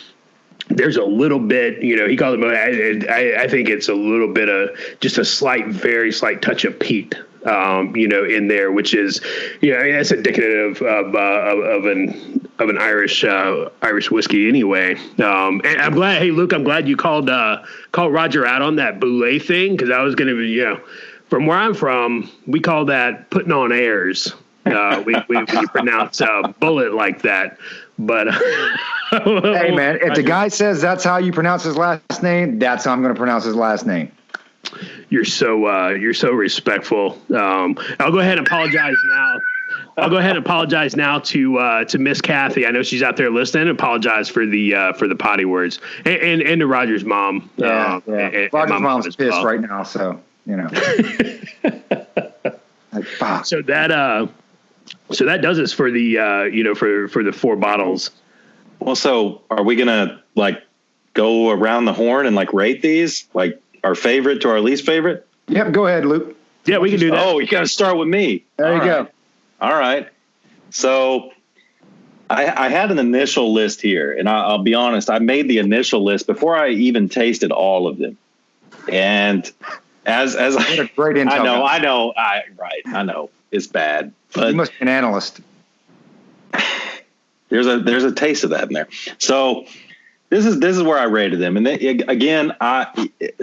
there's a little bit, he called it, I think it's a little bit of just a very slight touch of peat, in there, which is, that's indicative of an Irish whiskey anyway. And I'm glad, hey, Luke, I'm glad you called Roger out on that Bulleit thing. Cause I was going to be, from where I'm from, we call that putting on airs. We pronounce Bulleit like that. But hey, man, if the guy says that's how you pronounce his last name, that's how I'm going to pronounce his last name. You're so respectful. I'll go ahead and apologize now. To Miss Kathy. I know she's out there listening. Apologize for the potty words and to Roger's mom. Yeah. Roger's mom's pissed right now, so So that does us for the for the 4 bottles. Well, so are we gonna like go around the horn and like rate these, like our favorite to our least favorite? Yep, go ahead, Luke. Yeah, we can do that. Oh, you got to start with me. There you go. All right. So I had an initial list here, and I'll be honest, I made the initial list before I even tasted all of them. And as I great intel. I know it's bad, but you must be an analyst. There's a taste of that in there. So this is where I rated them. And then, again,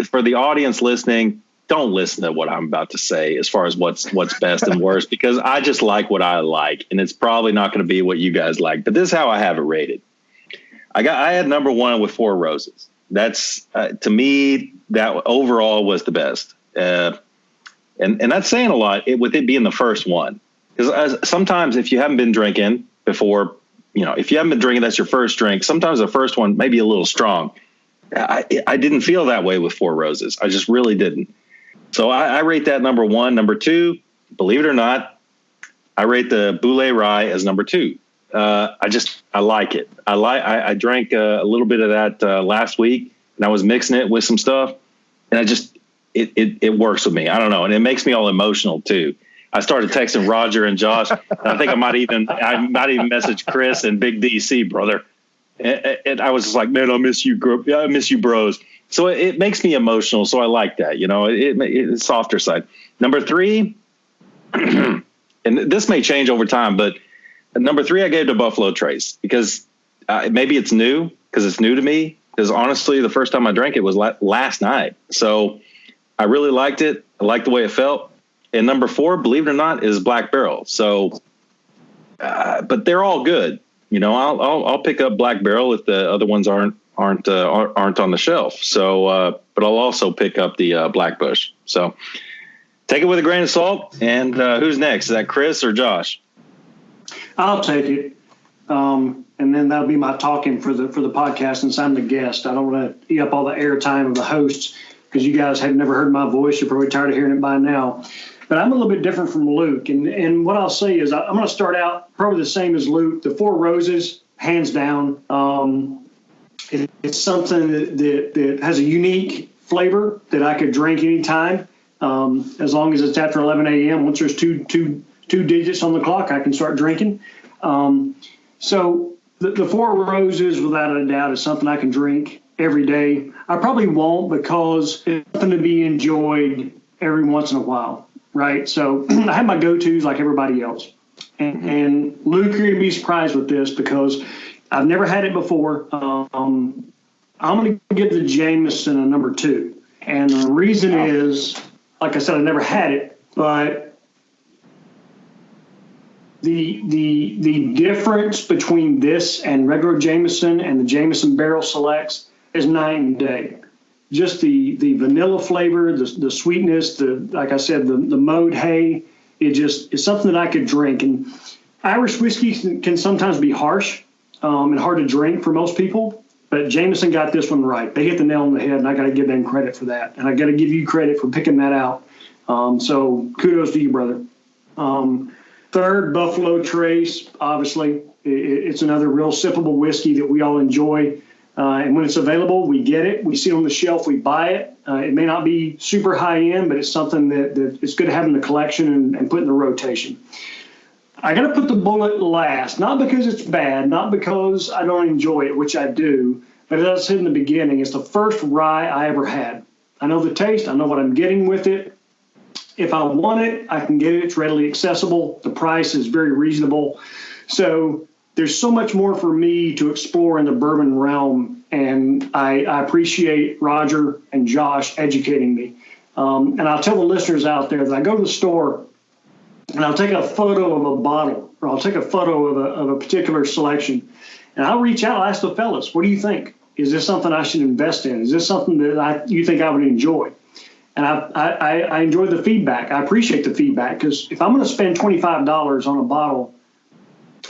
for the audience listening, don't listen to what I'm about to say as far as what's best and worst, because I just like what I like, and it's probably not going to be what you guys like. But this is how I have it rated. I had number 1 with 4 Roses. That's to me, that overall was the best. And that's saying a lot with it being the first one, because sometimes if you haven't been drinking before, if you haven't been drinking, that's your first drink. Sometimes the first one may be a little strong. I didn't feel that way with 4 Roses. I just really didn't. So I rate that number 1. Number 2, believe it or not, I rate the Bulleit Rye as number 2. I like it. I drank a little bit of that last week, and I was mixing it with some stuff, and it works with me. I don't know, and it makes me all emotional too. I started texting Roger and Josh. And I think I might even message Chris and Big DC, brother. And I was just like, man, I miss you, yeah, I miss you, bros. So it makes me emotional. So I like that, it's softer side. Number 3, and this may change over time, but number 3, I gave to Buffalo Trace because maybe it's new because it's new to me. Because honestly, the first time I drank it was last night. So I really liked it. I liked the way it felt. And number 4, believe it or not, is Black Barrel. So, but they're all good. You know, I'll pick up Black Barrel if the other ones aren't on the shelf. So, but I'll also pick up the Black Bush. So, take it with a grain of salt. And who's next? Is that Chris or Josh? I'll take it. And then that'll be my talking for the podcast since I'm the guest. I don't want to eat up all the airtime of the hosts because you guys have never heard my voice. You're probably tired of hearing it by now. But I'm a little bit different from Luke. And what I'll say is I'm going to start out probably the same as Luke. The Four Roses, hands down. It's something that has a unique flavor that I could drink anytime, as long as it's after 11 a.m. Once there's two digits on the clock, I can start drinking. So the Four Roses, without a doubt, is something I can drink every day. I probably won't because it's something to be enjoyed every once in a while, right? So I have my go-tos like everybody else. And Luke, you're going to be surprised with this because I've never had it before. I'm going to give the Jameson a number 2. And the reason is, like I said, I never had it, but the difference between this and regular Jameson and the Jameson Barrel Selects is night and day. Just the vanilla flavor, the sweetness, like I said, the mode hay, it's something that I could drink. And Irish whiskey can sometimes be harsh and hard to drink for most people, but Jameson got this one right. They hit the nail on the head, and I got to give them credit for that. And I got to give you credit for picking that out. So kudos to you, brother. Third, Buffalo Trace, obviously. It's another real sippable whiskey that we all enjoy. And when it's available, we get it. We see it on the shelf, we buy it. It may not be super high end, but it's something that it's good to have in the collection and put in the rotation. I got to put the Bulleit last, not because it's bad, not because I don't enjoy it, which I do, but as I said in the beginning, it's the first rye I ever had. I know the taste. I know what I'm getting with it. If I want it, I can get it. It's readily accessible. The price is very reasonable. So there's so much more for me to explore in the bourbon realm, and I appreciate Roger and Josh educating me. And I'll tell the listeners out there that I go to the store and I'll take a photo of a bottle, or I'll take a photo of a particular selection, and I'll reach out, I'll ask the fellas, what do you think? Is this something I should invest in? Is this something that you think I would enjoy? And I enjoy the feedback. I appreciate the feedback because if I'm going to spend $25 on a bottle,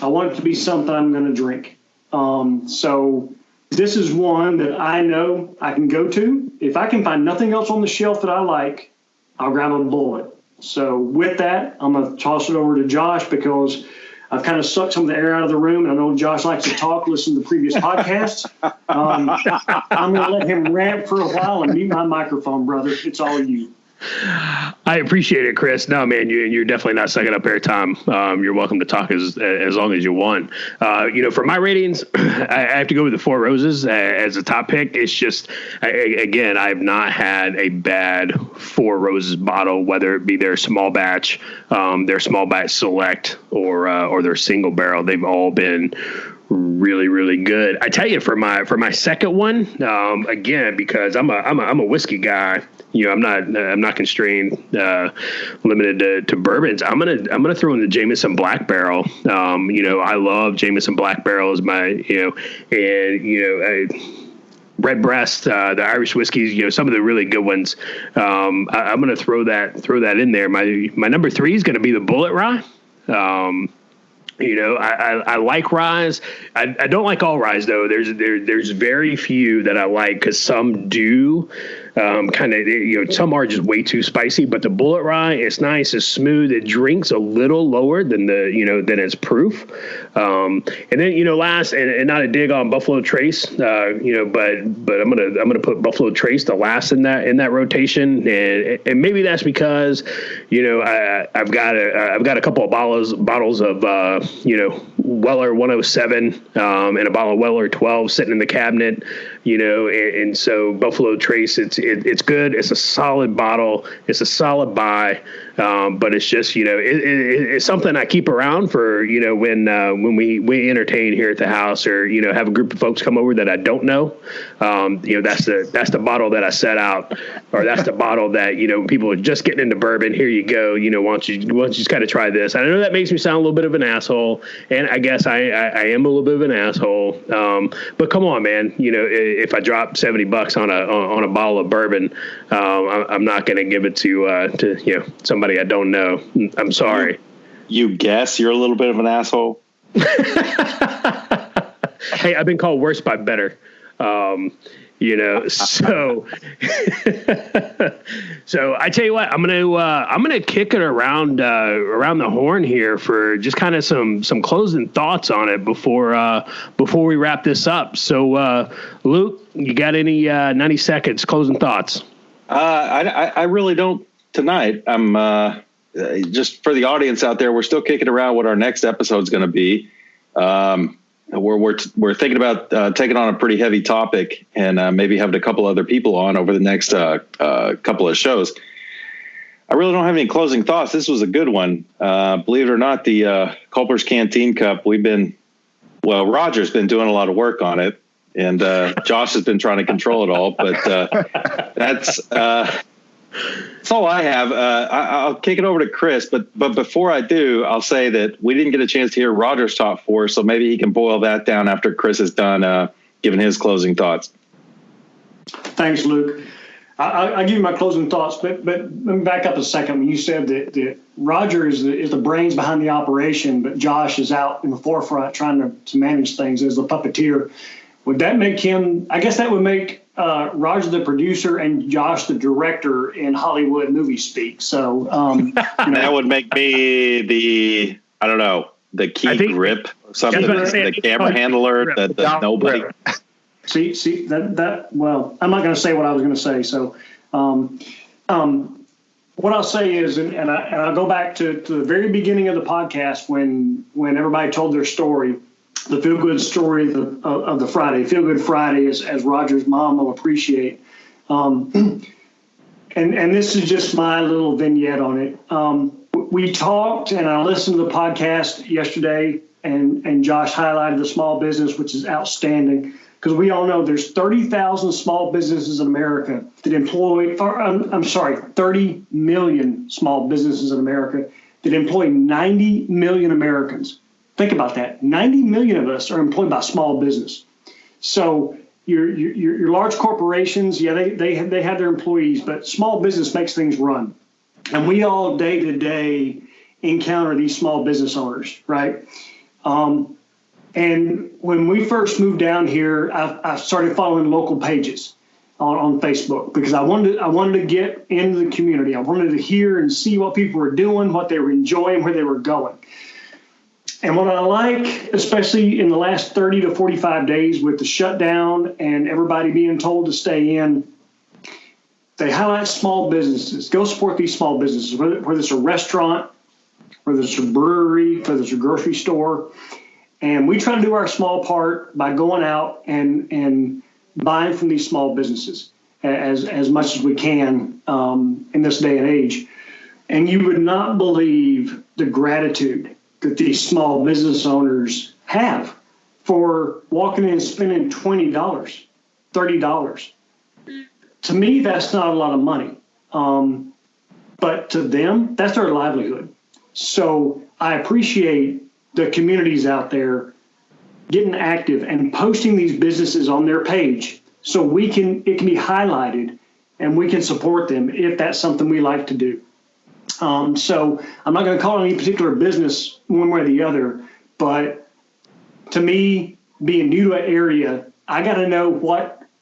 I want it to be something I'm going to drink. So this is one that I know I can go to. If I can find nothing else on the shelf that I like, I'll grab a Bulleit. So with that, I'm going to toss it over to Josh because I've kind of sucked some of the air out of the room. And I know Josh likes to talk, listen to the previous podcasts. I'm going to let him rant for a while and mute my microphone, brother. It's all you. I appreciate it, Chris. No, man, you're definitely not sucking up airtime. You're welcome to talk as long as you want. For my ratings, I have to go with the Four Roses as a top pick. It's just, again, I've not had a bad Four Roses bottle, whether it be their small batch select, or their single barrel. They've all been really, really good. I tell you, for my second one, again, because I'm a whiskey guy. I'm not constrained, limited to bourbons. I'm gonna throw in the Jameson Black Barrel. I love Jameson Black Barrel as my Red Breast, the Irish whiskeys. Some of the really good ones. I'm gonna throw that in there. My number 3 is gonna be the Bulleit Rye. I like ryes. I don't like all ryes though. There's very few that I like because some do some are just way too spicy. But the Bulleit Rye, it's nice, it's smooth. It drinks a little lower than than its proof. And then last and not a dig on Buffalo Trace, but I'm gonna put Buffalo Trace the last in that rotation, and maybe that's because I've got a couple of bottles of Weller 107 and a bottle of Weller 12 sitting in the cabinet. and so Buffalo Trace, it's good. It's a solid bottle. It's a solid buy. But it's just, it's something I keep around for, when we entertain here at the house, or, have a group of folks come over that I don't know. That's the bottle that I set out, or that's the bottle that, people are just getting into bourbon. Here you go. Why don't you just kind of try this? I know that makes me sound a little bit of an asshole, and I guess I am a little bit of an asshole. But come on, man, if I drop $70 on a bottle of bourbon, I'm not going to give it to somebody I don't know. I'm sorry. You guess you're a little bit of an asshole? Hey, I've been called worse by better. So so I tell you what, I'm gonna kick it around the horn here for just kind of some closing thoughts on it before we wrap this up. So Luke, you got any 90 seconds closing thoughts? I really don't tonight. I'm just for the audience out there, we're still kicking around what our next episode is going to be. We're thinking about taking on a pretty heavy topic, and maybe having a couple other people on over the next couple of shows. I really don't have any closing thoughts. This was a good one. Believe it or not, the Culper's Canteen Cup, Roger's been doing a lot of work on it, and Josh has been trying to control it all, but that's all I have. I'll kick it over to Chris, but before I do, I'll say that we didn't get a chance to hear Roger's top four, so maybe he can boil that down after Chris is done giving his closing thoughts. Thanks, Luke. I'll give you my closing thoughts, but let me back up a second. When you said that Roger is the brains behind the operation, but Josh is out in the forefront trying to manage things as the puppeteer, would that make him, I guess that would make Roger the producer and Josh the director in Hollywood movie speak. So that would make me the key grip or something, the camera handler, the nobody. See that. Well, I'm not going to say what I was going to say. So, what I'll say is, and I'll go back to the very beginning of the podcast when everybody told their story. The feel-good story of the Friday, Feel-Good Friday, as Roger's mom will appreciate. And this is just my little vignette on it. We talked, and I listened to the podcast yesterday, and Josh highlighted the small business, which is outstanding, because we all know there's 30,000 small businesses in America that employ, 30 million small businesses in America that employ 90 million Americans. Think about that. 90 million of us are employed by small business. So your large corporations, they have their employees, but small business makes things run. And we all day to day encounter these small business owners, right? And when we first moved down here, I started following local pages on Facebook because I wanted to get into the community. I wanted to hear and see what people were doing, what they were enjoying, where they were going. And what I like, especially in the last 30 to 45 days with the shutdown and everybody being told to stay in, they highlight small businesses. Go support these small businesses, whether it's a restaurant, whether it's a brewery, whether it's a grocery store. And we try to do our small part by going out and buying from these small businesses as much as we can in this day and age. And you would not believe the gratitude that these small business owners have for walking in and spending $20, $30. To me, that's not a lot of money. But to them, that's their livelihood. So I appreciate the communities out there getting active and posting these businesses on their page so it can be highlighted and we can support them if that's something we like to do. So I'm not going to call it any particular business one way or the other, but to me, being new to an area, I got to know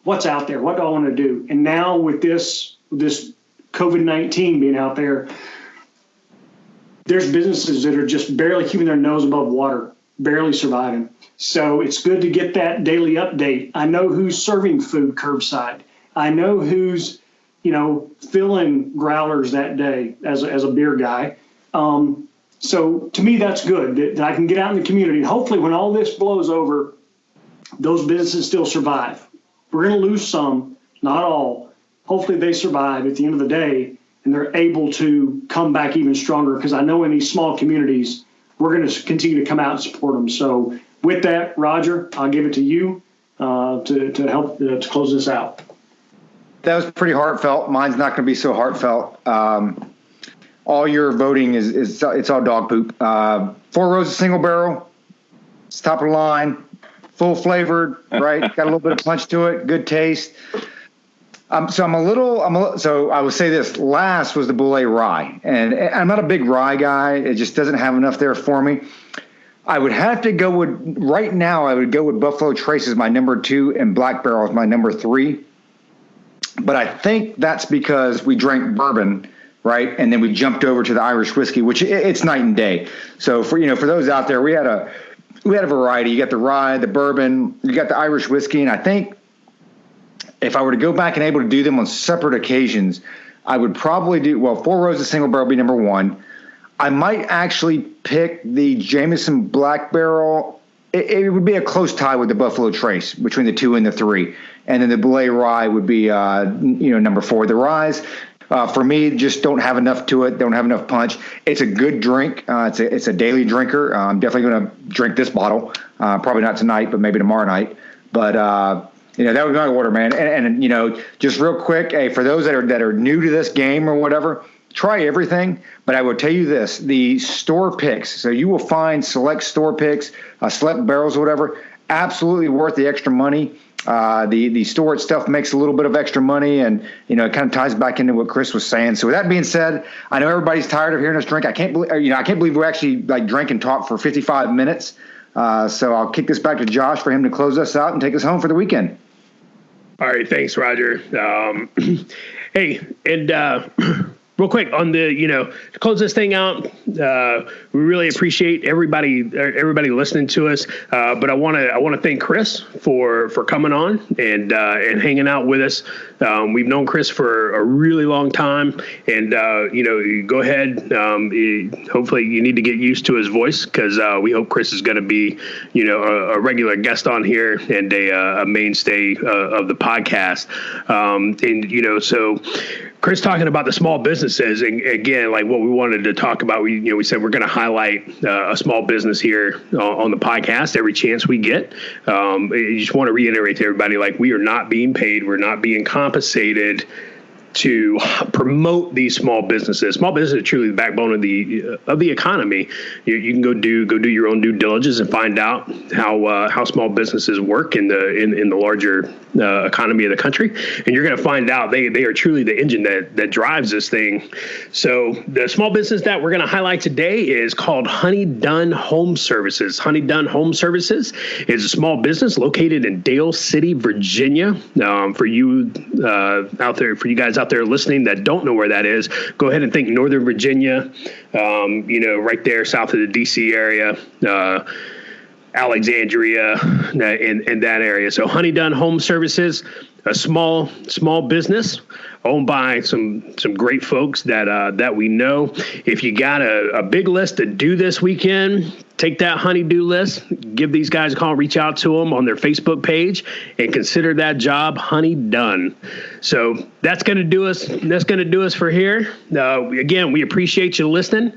what's out there. What do I want to do? And now with this COVID-19 being out there, there's businesses that are just barely keeping their nose above water, barely surviving. So it's good to get that daily update. I know who's serving food curbside. I know who's filling growlers that day as a beer guy. So to me, that's good that I can get out in the community. And hopefully when all this blows over, those businesses still survive, We're going to lose some, not all. Hopefully they survive at the end of the day and they're able to come back even stronger, because I know in these small communities, we're going to continue to come out and support them. So with that, Roger, I'll give it to you to help to close this out. That was pretty heartfelt. Mine's not going to be so heartfelt. All your voting is it's all dog poop. Four Roses single barrel. It's top of the line, full flavored, right? Got a little bit of punch to it, good taste. So I would say this last was the Bulleit Rye, and I'm not a big rye guy. It just doesn't have enough there for me. I would have to go with, right now, I would go with Buffalo Trace as my number 2 and Black Barrel as my number 3. But I think that's because we drank bourbon, right? And then we jumped over to the Irish whiskey, which it's night and day. So for those out there, we had a variety. You got the rye, the bourbon, you got the Irish whiskey, and I think if I were to go back and able to do them on separate occasions, I would probably do, Four Roses single barrel be number 1. I might actually pick the Jameson Black Barrel. It would be a close tie with the Buffalo Trace between the 2 and the 3. And then the Bulleit Rye would be, number 4. The Ryes, for me, just don't have enough to it. Don't have enough punch. It's a good drink. It's a daily drinker. I'm definitely going to drink this bottle. Probably not tonight, but maybe tomorrow night. But, that would be my order, man. And just real quick, hey, for those that are new to this game or whatever, try everything. But I will tell you this, the store picks. So you will find select store picks, select barrels or whatever, absolutely worth the extra money. The store itself makes a little bit of extra money, and it kind of ties back into what Chris was saying. So with that being said, I know everybody's tired of hearing us drink. I can't believe we actually drank and talked for 55 minutes. So I'll kick this back to Josh for him to close us out and take us home for the weekend. All right, thanks, Roger. Hey, and real quick on to close this thing out, we really appreciate everybody listening to us. But I want to thank Chris for coming on and hanging out with us. We've known Chris for a really long time, and go ahead. Hopefully, you need to get used to his voice, because we hope Chris is going to be a regular guest on here and a mainstay of the podcast. So Chris talking about the small businesses, and again, like what we wanted to talk about, we said we're going to highlight a small business here on the podcast every chance we get. I just want to reiterate to everybody, we are not being paid, we're not being compensated to promote these small businesses. Small business is truly the backbone of the economy. You can go do your own due diligence and find out how small businesses work in the larger economy of the country, and you're going to find out they are truly the engine that drives this thing. So the small business that we're going to highlight today is called Honey Dunn Home Services. Honey Dunn Home Services is a small business located in Dale City, Virginia. For you guys out there listening that don't know where that is, go ahead and think Northern Virginia, right there south of the DC area, Alexandria, in that area. So Honey Dunn Home Services, a small business owned by some great folks that we know. If you got a big list to do this weekend, take that honey-do list, give these guys a call, reach out to them on their Facebook page, and consider that job honey done. So that's going to do us. That's going to do us for here. Again, we appreciate you listening.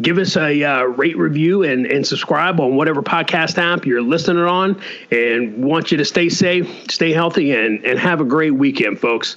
Give us a rate, review, and subscribe on whatever podcast app you're listening on. And want you to stay safe, stay healthy, and have a great weekend, folks.